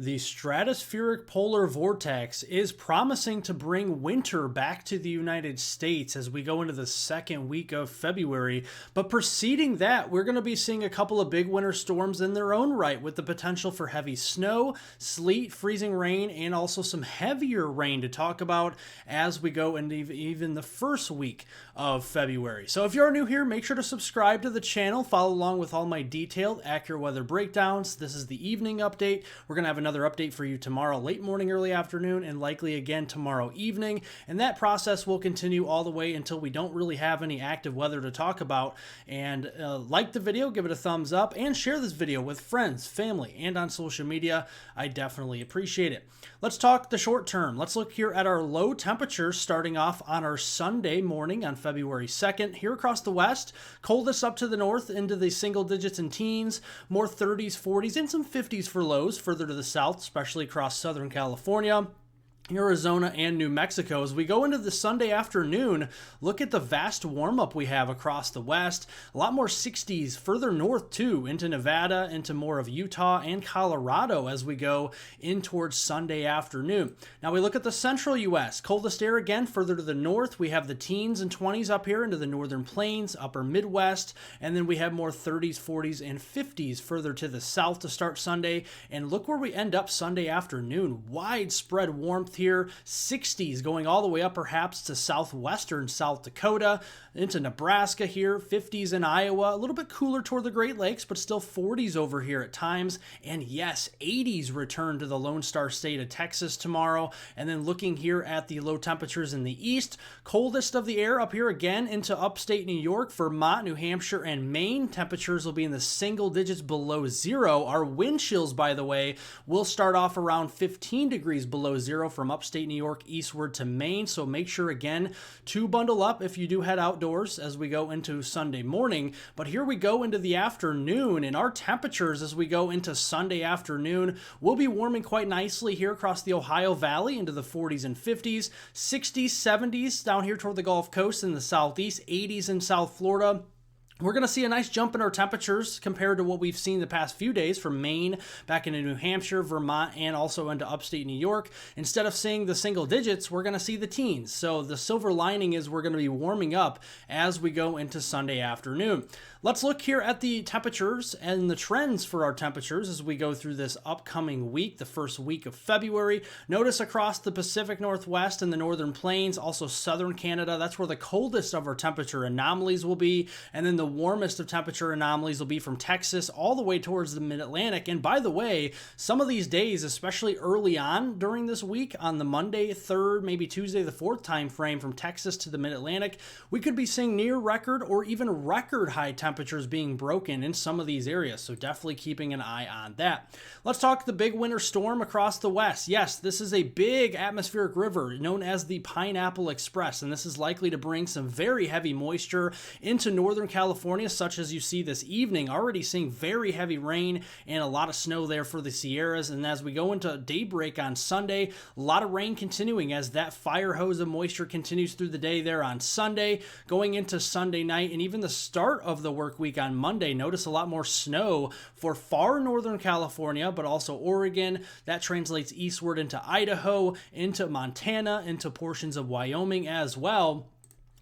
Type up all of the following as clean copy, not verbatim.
The stratospheric polar vortex is promising to bring winter back to the United States as we go into the second week of February. But preceding that, we're going to be seeing a couple of big winter storms in their own right, with the potential for heavy snow, sleet, freezing rain, and also some heavier rain to talk about as we go into even the first week of February. So if you're new here, make sure to subscribe to the channel, follow along with all my detailed, accurate weather breakdowns. This is the evening update. We're going to have another update for you tomorrow late morning, early afternoon, and likely again tomorrow evening, and that process will continue all the way until we don't really have any active weather to talk about. And like the video, give it a thumbs up, and share this video with friends, family, and on social media. I definitely appreciate it. Let's talk the short term. Let's look here at our low temperatures starting off on our Sunday morning on February 2nd. Here across the west, coldest up to the north into the single digits and teens, more 30s, 40s, and some 50s for lows further to the south, especially across Southern California, Arizona, and New Mexico. As we go into the Sunday afternoon, look at the vast warm-up we have across the west. A lot more 60s further north too, into Nevada, into more of Utah and Colorado as we go in towards Sunday afternoon. Now we look at the central U.S. Coldest air again further to the north. We have the teens and 20s up here into the northern plains, upper Midwest, and then we have more 30s, 40s, and 50s further to the south to start Sunday. And look where we end up Sunday afternoon. Widespread warmth here, 60s going all the way up perhaps to southwestern South Dakota, into Nebraska here, 50s in Iowa, a little bit cooler toward the Great Lakes, but still 40s over here at times. And yes, 80s return to the Lone Star State of Texas tomorrow. And then looking here at the low temperatures in the east, coldest of the air up here again into upstate New York, Vermont, New Hampshire, and Maine. Temperatures will be in the single digits below zero. Our wind chills, by the way, will start off around 15 degrees below zero from upstate New York eastward to Maine. So make sure again to bundle up if you do head outdoors as we go into Sunday morning. But here we go into the afternoon, and our temperatures as we go into Sunday afternoon will be warming quite nicely here across the Ohio Valley into the 40s and 50s, 60s, 70s down here toward the Gulf Coast in the southeast, 80s in South Florida. We're going to see a nice jump in our temperatures compared to what we've seen the past few days from Maine back into New Hampshire, Vermont, and also into upstate New York. Instead of seeing the single digits, we're going to see the teens. So the silver lining is we're going to be warming up as we go into Sunday afternoon. Let's look here at the temperatures and the trends for our temperatures as we go through this upcoming week, the first week of February. Notice across the Pacific Northwest and the Northern Plains, also southern Canada, that's where the coldest of our temperature anomalies will be. And then the warmest of temperature anomalies will be from Texas all the way towards the mid-Atlantic. And by the way, some of these days, especially early on during this week, on the Monday 3rd, maybe Tuesday the 4th time frame from Texas to the mid-Atlantic, we could be seeing near record or even record high temperatures being broken in some of these areas. So definitely keeping an eye on that. Let's talk the big winter storm across the west. Yes, this is a big atmospheric river known as the Pineapple Express, and this is likely to bring some very heavy moisture into Northern California, such as you see this evening. Already seeing very heavy rain and a lot of snow there for the Sierras. And as we go into daybreak on Sunday, a lot of rain continuing as that fire hose of moisture continues through the day there on Sunday, going into Sunday night, and even the start of the work week on Monday. Notice a lot more snow for far Northern California, but also Oregon. That translates eastward into Idaho, into Montana, into portions of Wyoming as well.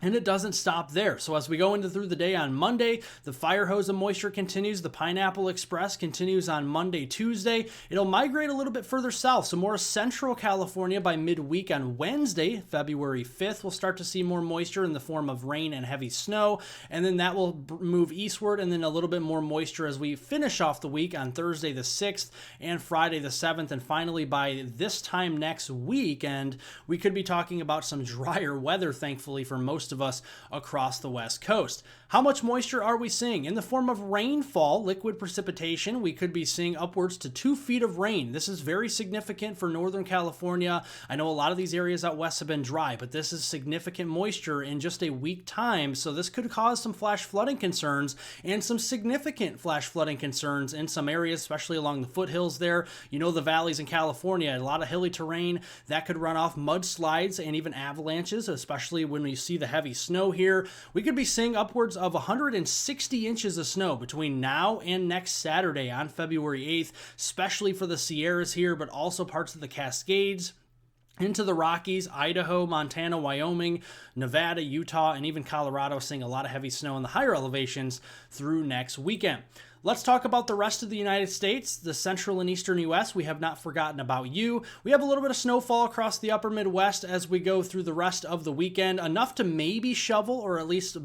And it doesn't stop there. So as we go into through the day on Monday, the fire hose of moisture continues. The Pineapple Express continues on Monday, Tuesday. It'll migrate a little bit further south. So more central California by midweek on Wednesday, February 5th, we'll start to see more moisture in the form of rain and heavy snow. And then that will move eastward, and then a little bit more moisture as we finish off the week on Thursday the 6th and Friday the 7th. And finally, by this time next weekend, we could be talking about some drier weather, thankfully, for most of us across the West Coast. How much moisture are we seeing? In the form of rainfall, liquid precipitation, we could be seeing upwards to 2 feet of rain. This is very significant for Northern California. I know a lot of these areas out west have been dry, but this is significant moisture in just a week time. So this could cause some flash flooding concerns and some significant flash flooding concerns in some areas, especially along the foothills there. You know, the valleys in California, a lot of hilly terrain that could run off mudslides and even avalanches, especially when we see the heavy snow here. We could be seeing upwards of 160 inches of snow between now and next Saturday on February 8th, especially for the Sierras here, but also parts of the Cascades, into the Rockies, Idaho, Montana, Wyoming, Nevada, Utah, and even Colorado, seeing a lot of heavy snow in the higher elevations through next weekend. Let's talk about the rest of the United States, the central and eastern U.S. We have not forgotten about you. We have a little bit of snowfall across the upper Midwest as we go through the rest of the weekend, enough to maybe shovel or at least,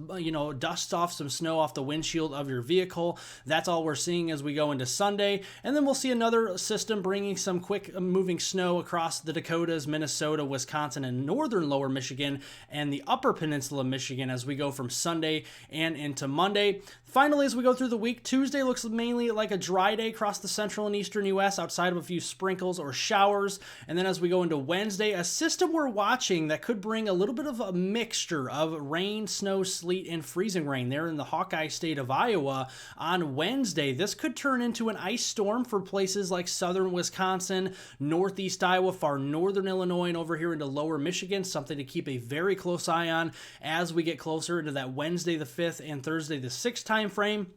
dust off some snow off the windshield of your vehicle. That's all we're seeing as we go into Sunday. And then we'll see another system bringing some quick moving snow across the Dakotas, Minnesota, Wisconsin, and northern lower Michigan and the upper peninsula of Michigan as we go from Sunday and into Monday. Finally, as we go through the week, Tuesday looks mainly like a dry day across the central and eastern U.S. outside of a few sprinkles or showers. And then as we go into Wednesday, a system we're watching that could bring a little bit of a mixture of rain, snow, sleet, and freezing rain there in the Hawkeye state of Iowa on Wednesday. This could turn into an ice storm for places like southern Wisconsin, northeast Iowa, far northern Illinois, and over here into lower Michigan, something to keep a very close eye on as we get closer into that Wednesday the 5th and Thursday the 6th time frame.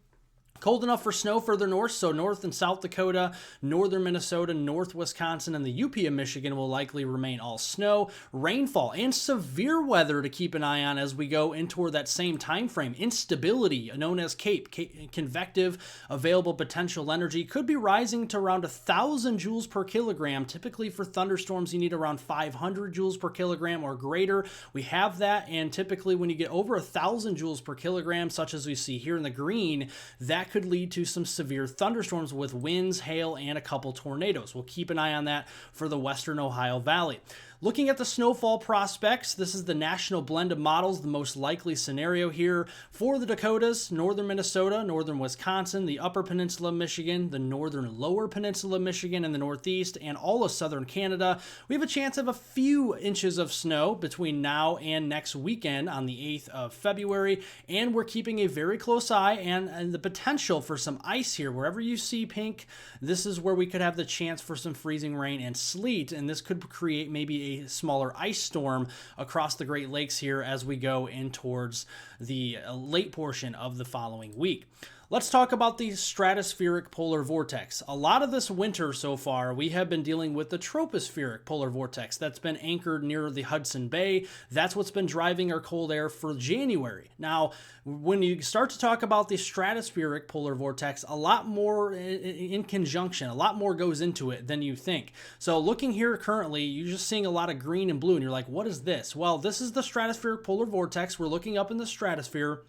Cold enough for snow further north, so North and South Dakota, northern Minnesota, north Wisconsin, and the UP of Michigan will likely remain all snow, rainfall, and severe weather to keep an eye on as we go in toward that same time frame. Instability, known as convective available potential energy, could be rising to around 1,000 joules per kilogram. Typically for thunderstorms, you need around 500 joules per kilogram or greater. We have that, and typically when you get over 1,000 joules per kilogram, such as we see here in the green, that could lead to some severe thunderstorms with winds, hail, and a couple tornadoes. We'll keep an eye on that for the western Ohio Valley. Looking at the snowfall prospects, this is the national blend of models, the most likely scenario here for the Dakotas, northern Minnesota, northern Wisconsin, the upper peninsula of Michigan, the northern lower peninsula of Michigan, and the northeast, and all of southern Canada. We have a chance of a few inches of snow between now and next weekend on the 8th of February, and we're keeping a very close eye and the potential for some ice here. Wherever you see pink, this is where we could have the chance for some freezing rain and sleet, and this could create maybe a smaller ice storm across the Great Lakes here as we go in towards the late portion of the following week. Let's talk about the Stratospheric Polar Vortex. A lot of this winter so far, we have been dealing with the Tropospheric Polar Vortex that's been anchored near the Hudson Bay. That's what's been driving our cold air for January. Now, when you start to talk about the Stratospheric Polar Vortex, a lot more in conjunction, a lot more goes into it than you think. So looking here currently, you're just seeing a lot of green and blue, and you're like, what is this? Well, this is the Stratospheric Polar Vortex. We're looking up in the stratosphere.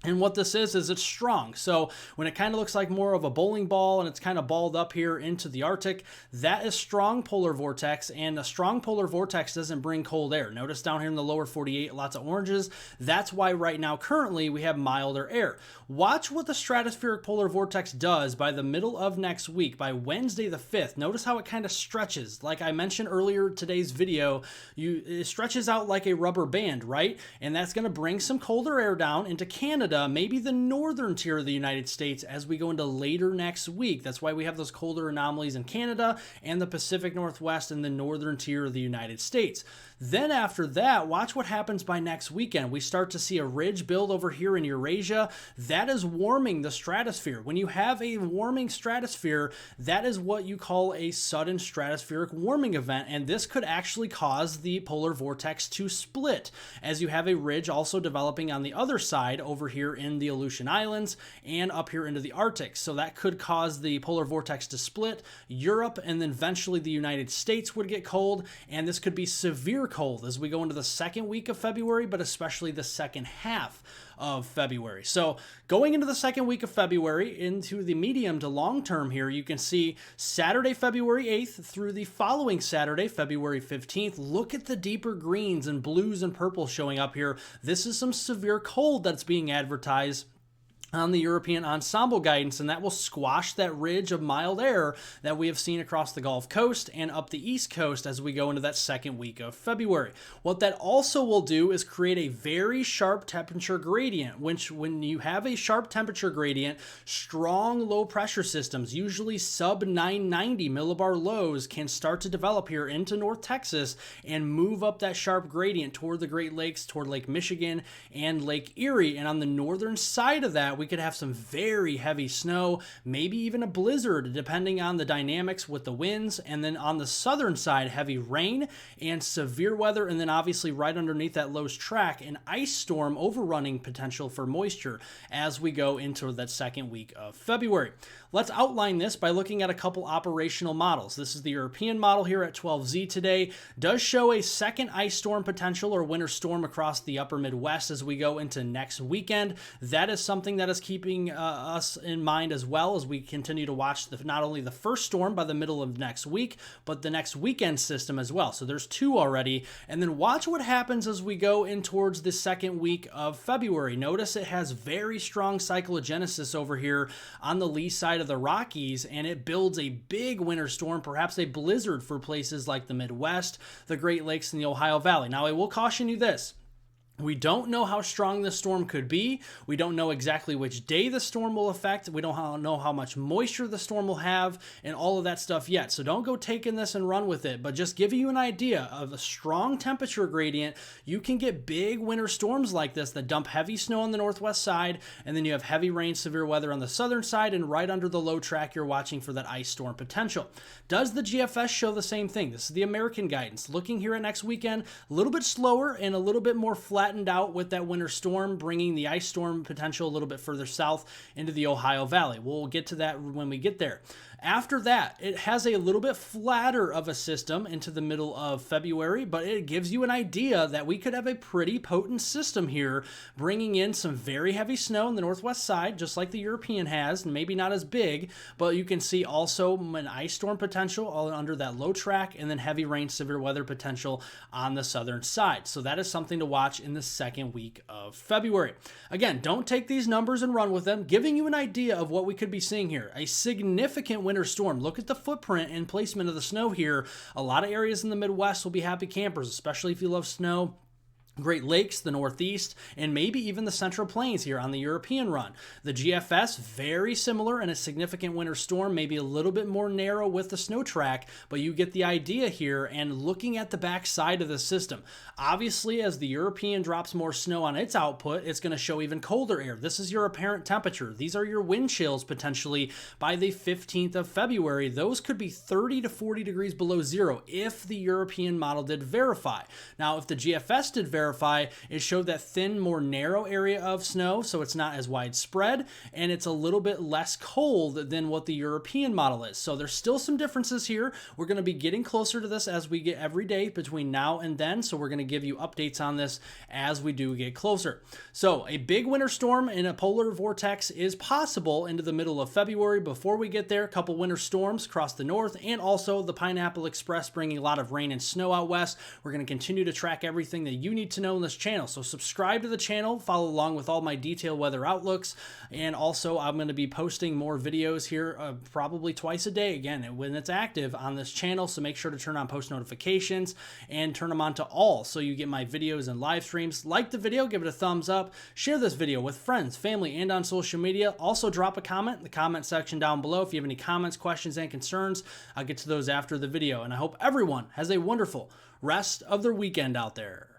And what this is it's strong. So when it kind of looks like more of a bowling ball and it's kind of balled up here into the Arctic, that is strong polar vortex. And a strong polar vortex doesn't bring cold air. Notice down here in the lower 48, lots of oranges. That's why right now, currently, we have milder air. Watch what the Stratospheric Polar Vortex does by the middle of next week, by Wednesday the 5th. Notice how it kind of stretches. Like I mentioned earlier in today's video, it stretches out like a rubber band, right? And that's going to bring some colder air down into Canada, maybe the northern tier of the United States as we go into later next week. That's why we have those colder anomalies in Canada and the Pacific Northwest and the northern tier of the United States. Then after that, watch what happens by next weekend. We start to see a ridge build over here in Eurasia. That is warming the stratosphere. When you have a warming stratosphere, that is what you call a sudden stratospheric warming event, and this could actually cause the polar vortex to split, as you have a ridge also developing on the other side over here in the Aleutian Islands and up here into the Arctic. So that could cause the polar vortex to split. Europe and then eventually the United States would get cold, and this could be severe cold as we go into the second week of February, but especially the second half of February. So going into the second week of February into the medium to long term here, you can see Saturday, February 8th through the following Saturday, February 15th. Look at the deeper greens and blues and purples showing up here. This is some severe cold that's being advertised on the European ensemble guidance, and that will squash that ridge of mild air that we have seen across the Gulf Coast and up the East Coast as we go into that second week of February. What that also will do is create a very sharp temperature gradient, which when you have a sharp temperature gradient, strong low pressure systems, usually sub 990 millibar lows, can start to develop here into North Texas and move up that sharp gradient toward the Great Lakes, toward Lake Michigan and Lake Erie. And on the northern side of that, we could have some very heavy snow, maybe even a blizzard, depending on the dynamics with the winds. And then on the southern side, heavy rain and severe weather. And then obviously right underneath that low track, an ice storm overrunning potential for moisture as we go into that second week of February. Let's outline this by looking at a couple operational models. This is the European model here at 12Z today. Does show a second ice storm potential or winter storm across the upper Midwest as we go into next weekend. That is something that is keeping us in mind as well as we continue to watch not only the first storm by the middle of next week, but the next weekend system as well. So there's two already. And then watch what happens as we go in towards the second week of February. Notice it has very strong cyclogenesis over here on the lee side of the Rockies, and it builds a big winter storm, perhaps a blizzard for places like the Midwest, the Great Lakes, and the Ohio Valley. Now, I will caution you this. We don't know how strong this storm could be. We don't know exactly which day the storm will affect. We don't know how much moisture the storm will have and all of that stuff yet. So don't go taking this and run with it, but just give you an idea of a strong temperature gradient. You can get big winter storms like this that dump heavy snow on the northwest side, and then you have heavy rain, severe weather on the southern side, and right under the low track, you're watching for that ice storm potential. Does the GFS show the same thing? This is the American guidance. Looking here at next weekend, a little bit slower and a little bit more flattened out with that winter storm, bringing the ice storm potential a little bit further south into the Ohio Valley. We'll get to that when we get there. After that, it has a little bit flatter of a system into the middle of February, but it gives you an idea that we could have a pretty potent system here, bringing in some very heavy snow on the northwest side, just like the European has, maybe not as big, but you can see also an ice storm potential all under that low track, and then heavy rain, severe weather potential on the southern side. So that is something to watch in the second week of February. Again, don't take these numbers and run with them, giving you an idea of what we could be seeing here. A significant winter storm. Look at the footprint and placement of the snow here. A lot of areas in the Midwest will be happy campers, especially if you love snow. Great Lakes, the Northeast, and maybe even the Central Plains here on the European run. The GFS, very similar and a significant winter storm, maybe a little bit more narrow with the snow track, but you get the idea here. And looking at the back side of the system, obviously as the European drops more snow on its output, it's going to show even colder air. This is your apparent temperature. These are your wind chills potentially by the 15th of February. Those could be 30 to 40 degrees below zero if the European model did verify. Now, if the GFS did verify, it showed that thin, more narrow area of snow, so it's not as widespread, and it's a little bit less cold than what the European model is. So there's still some differences here. We're going to be getting closer to this as we get every day between now and then, so we're going to give you updates on this as we do get closer. So a big winter storm in a polar vortex is possible into the middle of February. Before we get there, a couple winter storms across the north, and also the Pineapple Express bringing a lot of rain and snow out west. We're going to continue to track everything that you need to know in this channel. So subscribe to the channel, follow along with all my detailed weather outlooks, and also I'm going to be posting more videos here probably twice a day again when it's active on this channel. So make sure to turn on post notifications and turn them on to all so you get my videos and live streams. Like the video, give it a thumbs up, share this video with friends, family, and on social media. Also drop a comment in the comment section down below if you have any comments, questions, and concerns. I'll get to those after the video, and I hope everyone has a wonderful rest of their weekend out there.